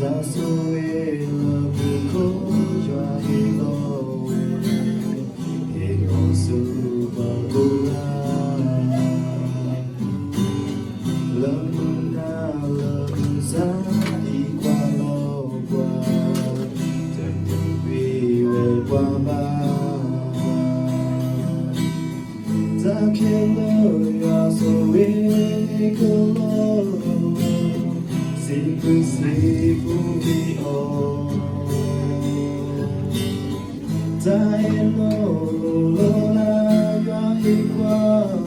soy lo que yo quiero y no supo curar la luna la y cuando te vive cuando ta que lo ya soy color si be all dai lo la ya equal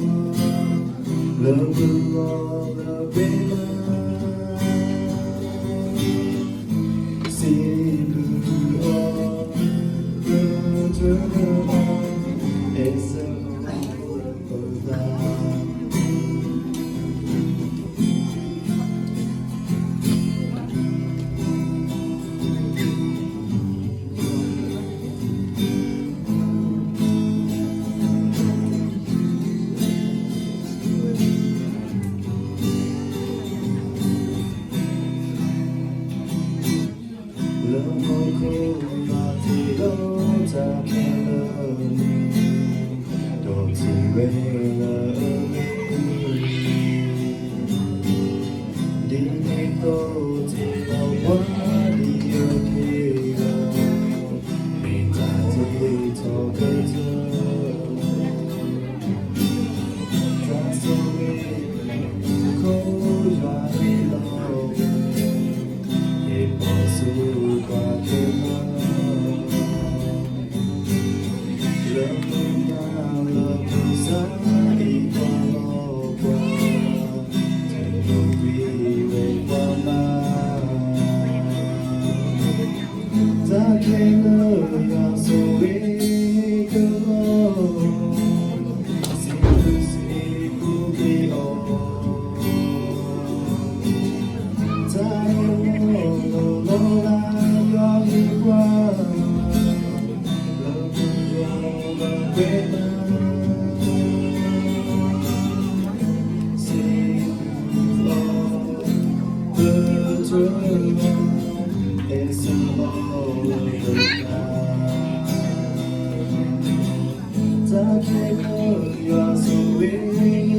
love the baby si be all it's a it's all the time. You're so weak.